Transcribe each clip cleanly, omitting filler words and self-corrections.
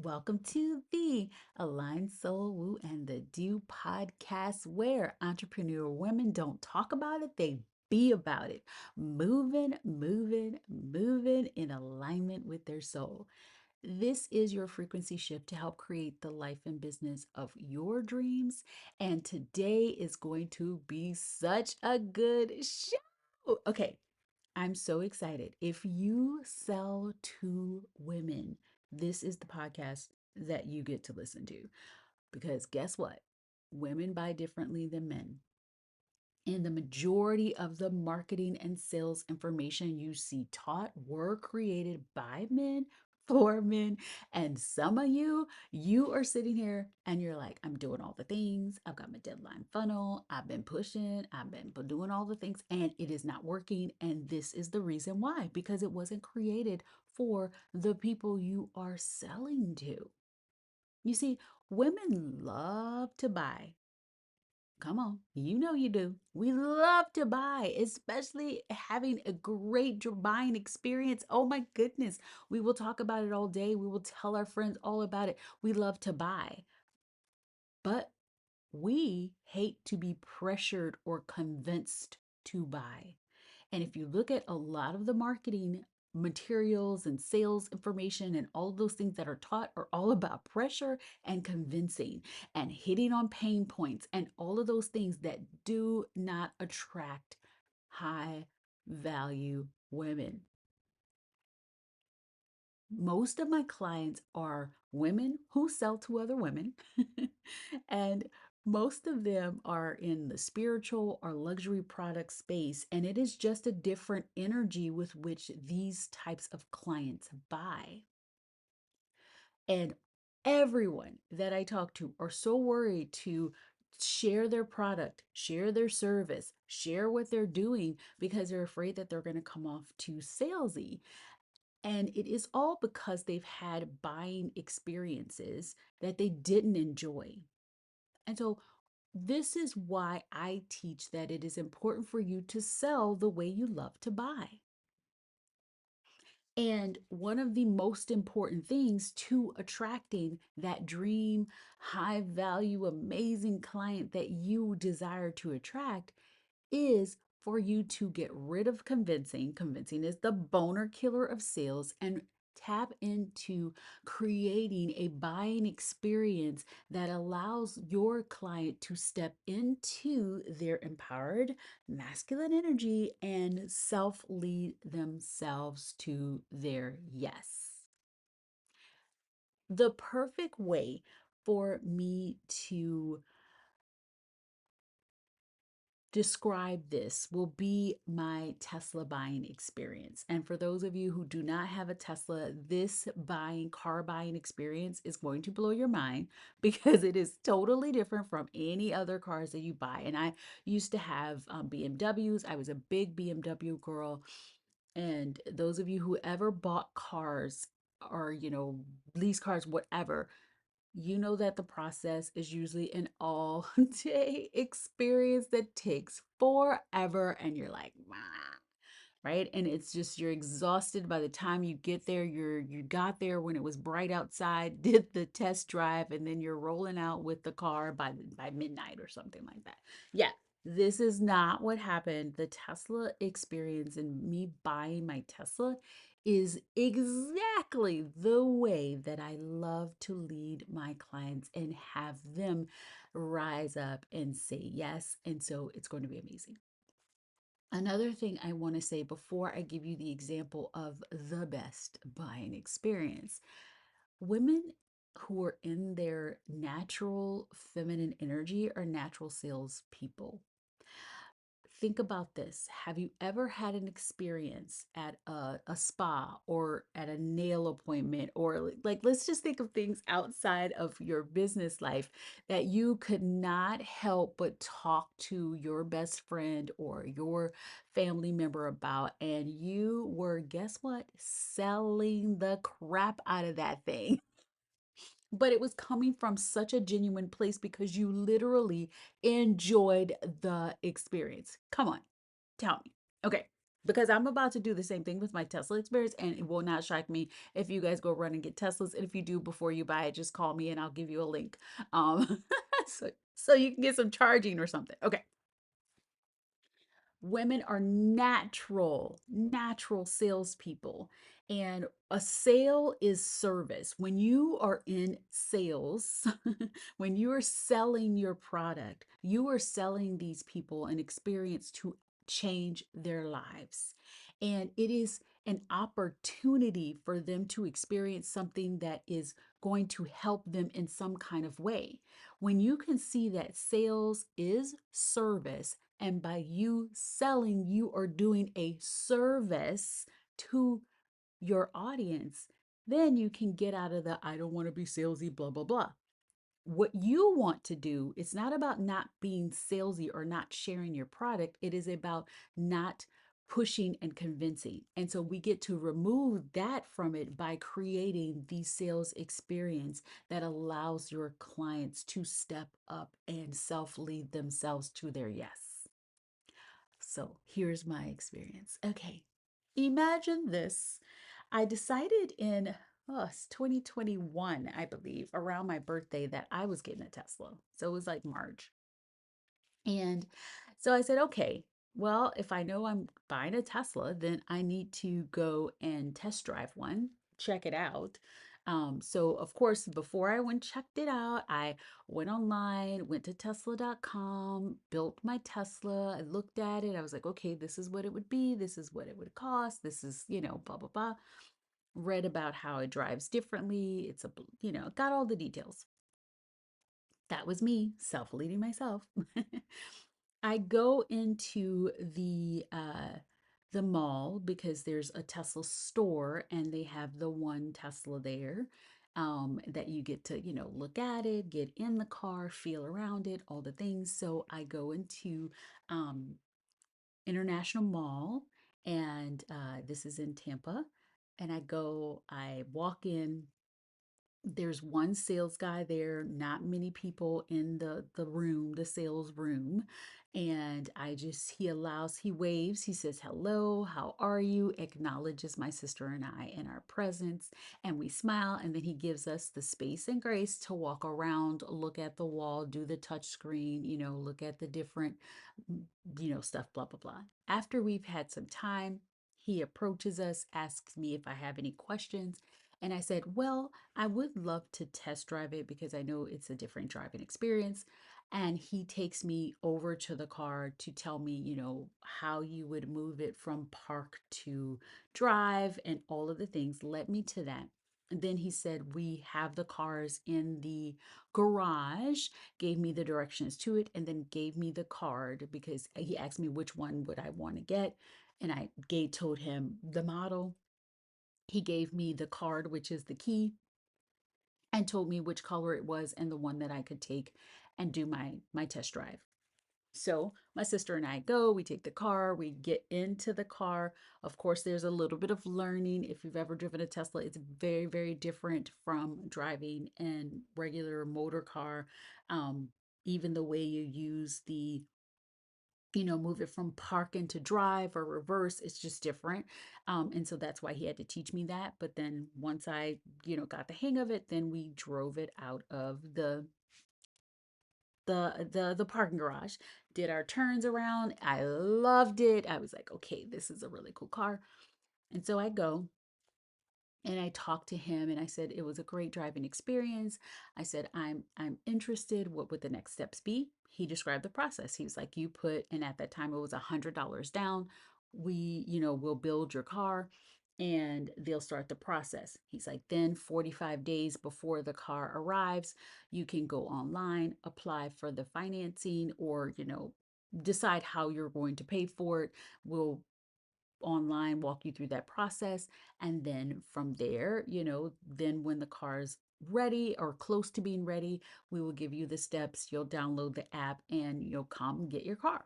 Welcome to the Aligned Soul Woo and the Do podcast, where entrepreneur women don't talk about it, they be about it. Moving in alignment with their soul. This is your frequency shift to help create the life and business of your dreams. And today is going to be such a good show. Okay, I'm so excited. If you sell to women, this is the podcast that you get to listen to. Because guess what? Women buy differently than men. And the majority of the marketing and sales information you see taught were created by men for men. And some of you are sitting here and you're like, I'm doing all the things. I've got my deadline funnel. I've been pushing. I've been doing all the things and it is not working. And this is the reason why, because it wasn't created for the people you are selling to. You see, women love to buy. Come on, you know you do. We love to buy, especially having a great buying experience. Oh my goodness. We will talk about it all day. We will tell our friends all about it. We love to buy, but we hate to be pressured or convinced to buy. And if you look at a lot of the marketing materials and sales information and all of those things that are taught are all about pressure and convincing and hitting on pain points and all of those things that do not attract high value women. Most of my clients are women who sell to other women, and most of them are in the spiritual or luxury product space. And it is just a different energy with which these types of clients buy. And everyone that I talk to are so worried to share their product, share their service, share what they're doing because they're afraid that they're going to come off too salesy. And it is all because they've had buying experiences that they didn't enjoy. And so, this is why I teach that it is important for you to sell the way you love to buy. And one of the most important things to attracting that dream, high value, amazing client that you desire to attract is for you to get rid of convincing. Convincing is the boner killer of sales and tap into creating a buying experience that allows your client to step into their empowered masculine energy and self lead themselves to their yes. The perfect way for me to describe this will be my Tesla buying experience. And for those of you who do not have a Tesla, this car buying experience is going to blow your mind because it is totally different from any other cars that you buy. And I used to have BMWs. I was a big BMW girl. And those of you who ever bought cars or, lease cars, whatever, you know that the process is usually an all day experience that takes forever. And you're like, "Mah," right? And it's just you're exhausted by the time you get there. You got there when it was bright outside, did the test drive, and then you're rolling out with the car by midnight or something like that. Yeah, this is not what happened. The Tesla experience and me buying my Tesla is exactly the way that I love to lead my clients and have them rise up and say yes. And so it's going to be amazing. Another thing I want to say before I give you the example of the best buying experience, women who are in their natural feminine energy are natural salespeople. Think about this. Have you ever had an experience at a spa or at a nail appointment, or like, let's just think of things outside of your business life that you could not help but talk to your best friend or your family member about, and you were, guess what, selling the crap out of that thing. But it was coming from such a genuine place because you literally enjoyed the experience. Come on, tell me. Okay. because I'm about to do the same thing with my Tesla experience, and it will not shock me if you guys go run and get Teslas. And if you do before you buy it, just call me and I'll give you a link. So you can get some charging or something. Okay. Women are natural salespeople. And a sale is service. When you are in sales, when you are selling your product, you are selling these people an experience to change their lives. And it is an opportunity for them to experience something that is going to help them in some kind of way. When you can see that sales is service, and by you selling, you are doing a service to your audience, then you can get out of the I don't want to be salesy, blah, blah, blah. What you want to do, it's not about not being salesy or not sharing your product. It is about not pushing and convincing. And so we get to remove that from it by creating the sales experience that allows your clients to step up and self lead themselves to their yes. So here's my experience. Okay, imagine this. I decided in 2021, I believe, around my birthday that I was getting a Tesla. So it was like March. And so I said, okay, well, if I know I'm buying a Tesla, then I need to go and test drive one, check it out. So of course, before I went checked it out, I went online, went to tesla.com, built my Tesla. I looked at it. I was like, okay, this is what it would be. This is what it would cost. This is, blah, blah, blah. Read about how it drives differently. It's got all the details. That was me self-leading myself. I go into the mall because there's a Tesla store and they have the one Tesla there, that you get to, look at it, get in the car, feel around it, all the things. So I go into um, International Mall, and this is in Tampa. And I walk in, there's one sales guy there, not many people in the room, the sales room. And he waves, he says hello, how are you, acknowledges my sister and I in our presence, and we smile. And then he gives us the space and grace to walk around, look at the wall, do the touch screen, look at the different stuff, blah blah blah. After we've had some time, he approaches us, asks me if I have any questions. And I said, well, I would love to test drive it because I know it's a different driving experience. And he takes me over to the car to tell me, how you would move it from park to drive and all of the things. Led me to that. And then he said, we have the cars in the garage, gave me the directions to it, and then gave me the card because he asked me which one would I want to get. And told him the model. He gave me the card, which is the key, and told me which color it was and the one that I could take and do my test drive. So my sister and I go, we take the car, we get into the car. Of course, there's a little bit of learning. If you've ever driven a Tesla, it's very, very different from driving in regular motor car. Um, Even the way you use move it from park into drive or reverse, it's just different. And so that's why he had to teach me that. But then once I, got the hang of it, then we drove it out of the parking garage, did our turns around. I loved it. I was like, okay, this is a really cool car. And so I go and I talked to him and I said it was a great driving experience. I said I'm interested. What would the next steps be? He described the process. He was like, you put, and at that time it was $100 down. We'll build your car and they'll start the process. He's like, then 45 days before the car arrives, you can go online, apply for the financing, or decide how you're going to pay for it. We'll online, walk you through that process. And then from there, then when the car's ready or close to being ready, we will give you the steps. You'll download the app and you'll come and get your car.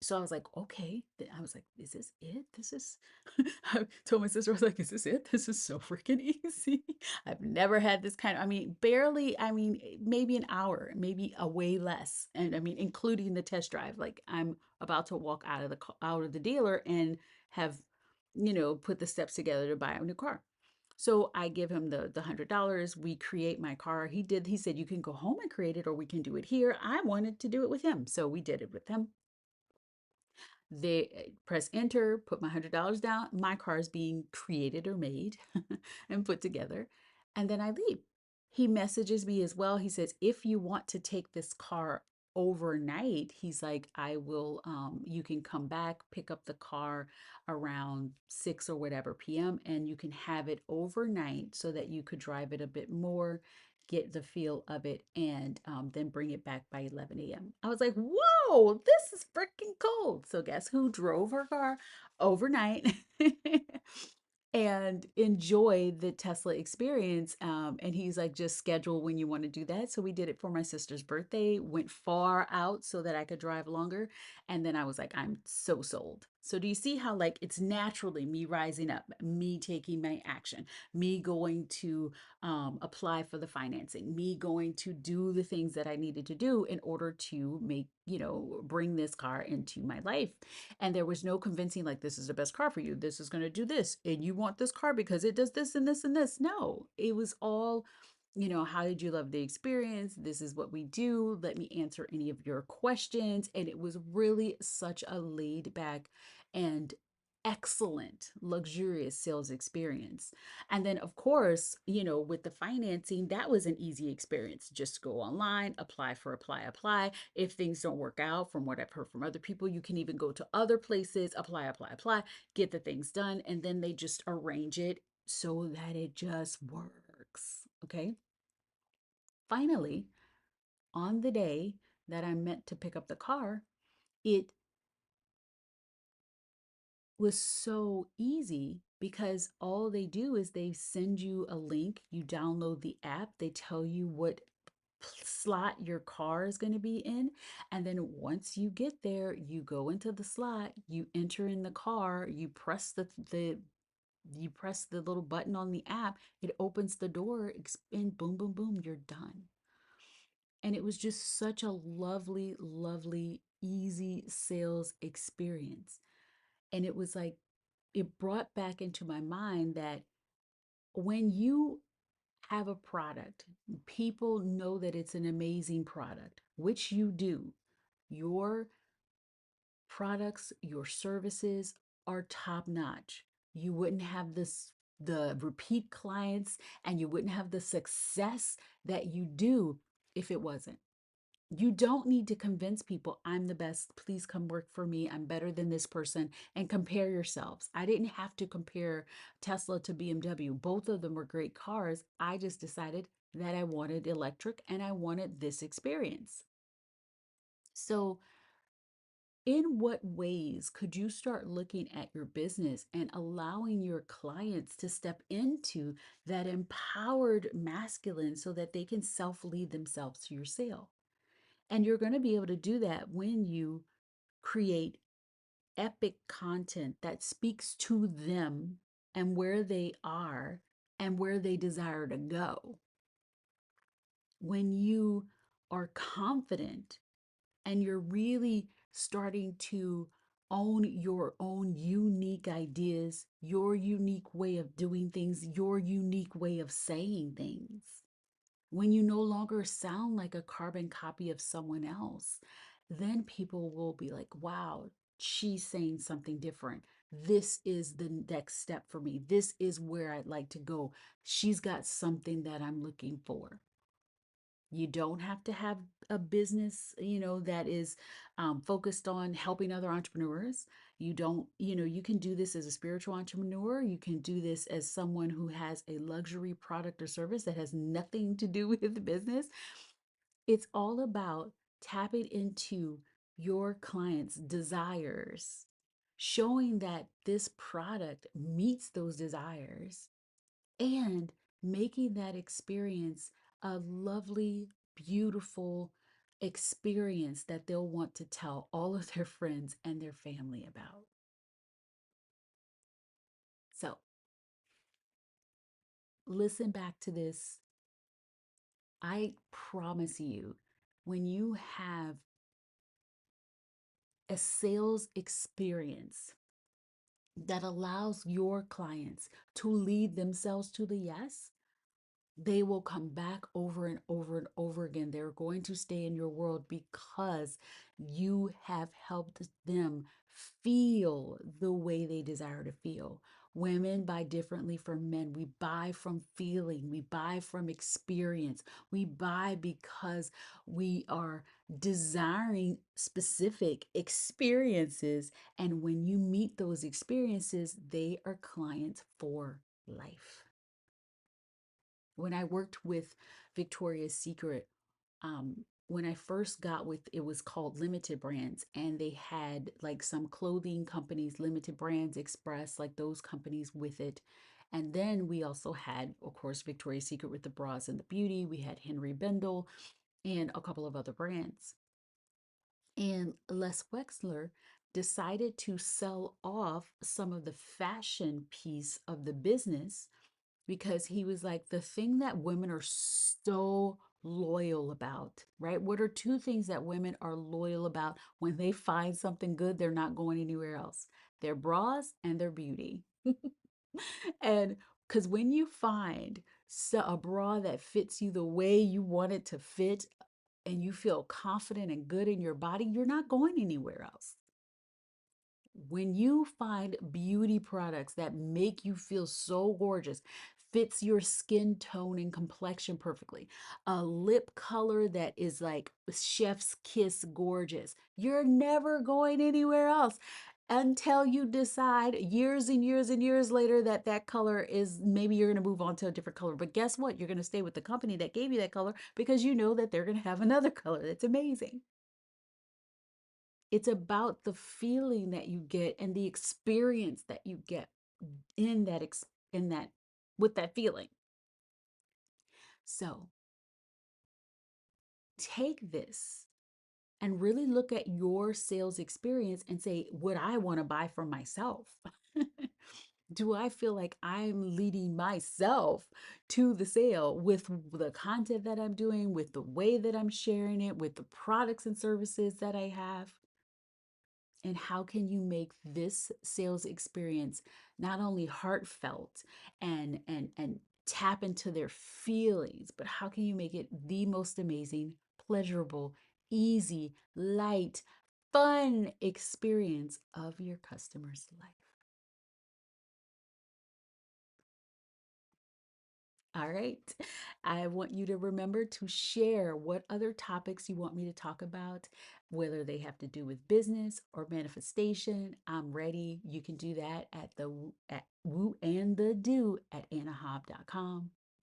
So I was like, okay. I was like, is this it? I told my sister, I was like, is this it? This is so freaking easy. I've never had this kind of, I mean, barely, I mean, maybe an hour, maybe a way less. And I mean, including the test drive. Like I'm about to walk out of out of the dealer and have, put the steps together to buy a new car. So I give him the $100. We create my car. He said, you can go home and create it, or we can do it here. I wanted to do it with him. So we did it with him. They press enter, put my $100 down. My car is being created or made and put together. And then I leave. He messages me as well. He says, if you want to take this car overnight, he's like, I will, you can come back, pick up the car around 6 or whatever PM, and you can have it overnight so that you could drive it a bit more, get the feel of it, and then bring it back by 11 a.m. I was like, whoa, this is freaking cool. So, guess who drove her car overnight and enjoyed the Tesla experience? And he's like, just schedule when you want to do that. So, we did it for my sister's birthday, went far out so that I could drive longer. And then I was like, I'm so sold. So, do you see how, like, it's naturally me rising up, me taking my action, me going to apply for the financing, me going to do the things that I needed to do in order to make, bring this car into my life. And there was no convincing, like, this is the best car for you. This is going to do this. And you want this car because it does this and this and this. No, it was all, how did you love the experience? This is what we do. Let me answer any of your questions. And it was really such a laid back and excellent, luxurious sales experience. And then, of course, with the financing, that was an easy experience. Just go online, apply. If things don't work out, from what I've heard from other people, you can even go to other places, apply, get the things done, and then they just arrange it so that it just works. Okay. Finally, on the day that I'm meant to pick up the car, it was so easy because all they do is they send you a link, you download the app, they tell you what slot your car is going to be in, and then once you get there, you go into the slot, you enter in the car, you press the little button on the app, it opens the door, and boom, boom, boom, you're done. And it was just such a lovely, lovely, easy sales experience. And it was like, it brought back into my mind that when you have a product, people know that it's an amazing product, which you do. Your products, your services are top notch. You wouldn't have the repeat clients, and you wouldn't have the success that you do if it wasn't. You don't need to convince people, I'm the best. Please come work for me. I'm better than this person, and compare yourselves. I didn't have to compare Tesla to BMW. Both of them were great cars. I just decided that I wanted electric and I wanted this experience. So, in what ways could you start looking at your business and allowing your clients to step into that empowered masculine so that they can self lead themselves to your sale? And you're going to be able to do that when you create epic content that speaks to them and where they are and where they desire to go. When you are confident and you're really starting to own your own unique ideas, your unique way of doing things, your unique way of saying things, when you no longer sound like a carbon copy of someone else, then people will be like, wow, she's saying something different. This is the next step for me. This is where I'd like to go. She's got something that I'm looking for. You don't have to have a business, that is focused on helping other entrepreneurs. You don't, you can do this as a spiritual entrepreneur. You can do this as someone who has a luxury product or service that has nothing to do with the business. It's all about tapping into your clients' desires, showing that this product meets those desires, and making that experience a lovely, beautiful experience that they'll want to tell all of their friends and their family about. So, listen back to this. I promise you, when you have a sales experience that allows your clients to lead themselves to the yes, they will come back over and over and over again. They're going to stay in your world because you have helped them feel the way they desire to feel. Women buy differently from men. We buy from feeling, we buy from experience, we buy because we are desiring specific experiences. And when you meet those experiences, they are clients for life. When I worked with Victoria's Secret, when I first got with it was called Limited Brands, and they had like some clothing companies, Limited Brands, Express, like those companies with it. And then we also had, of course, Victoria's Secret with the bras and the beauty. We had Henry Bendel and a couple of other brands. And Les Wexler decided to sell off some of the fashion piece of the business because he was like, the thing that women are so loyal about, right? What are two things that women are loyal about when they find something good, they're not going anywhere else? Their bras and their beauty. And because when you find a bra that fits you the way you want it to fit and you feel confident and good in your body, you're not going anywhere else. When you find beauty products that make you feel so gorgeous, fits your skin tone and complexion perfectly, a lip color that is like chef's kiss gorgeous, you're never going anywhere else until you decide years and years and years later that that color is maybe you're going to move on to a different color. But guess what? You're going to stay with the company that gave you that color because you know that they're going to have another color that's amazing. It's about the feeling that you get and the experience that you get in that in that with that feeling. So, take this and really look at your sales experience and say, would I want to buy for myself? Do I feel like I'm leading myself to the sale with the content that I'm doing, with the way that I'm sharing it, with the products and services that I have? And how can you make this sales experience not only heartfelt and tap into their feelings, but how can you make it the most amazing, pleasurable, easy, light, fun experience of your customer's life? All right. I want you to remember to share what other topics you want me to talk about, whether they have to do with business or manifestation. I'm ready. You can do that at the at woo and the do at anahob.com.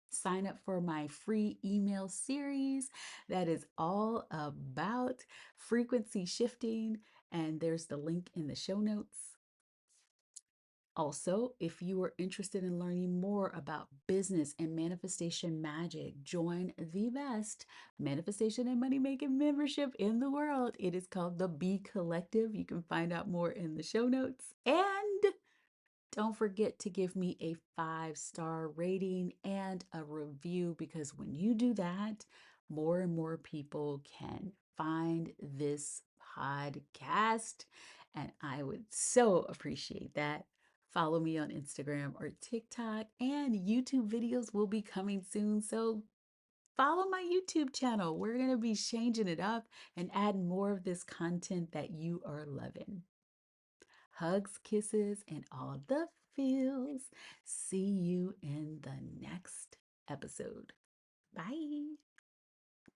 Sign up for my free email series that is all about frequency shifting, and there's the link in the show notes. Also, if you are interested in learning more about business and manifestation magic, join the best manifestation and money making membership in the world. It is called the Be Collective. You can find out more in the show notes. And don't forget to give me a 5-star rating and a review because when you do that, more and more people can find this podcast. And I would so appreciate that. Follow me on Instagram or TikTok, and YouTube videos will be coming soon. So follow my YouTube channel. We're going to be changing it up and add more of this content that you are loving. Hugs, kisses, and all the feels. See you in the next episode. Bye.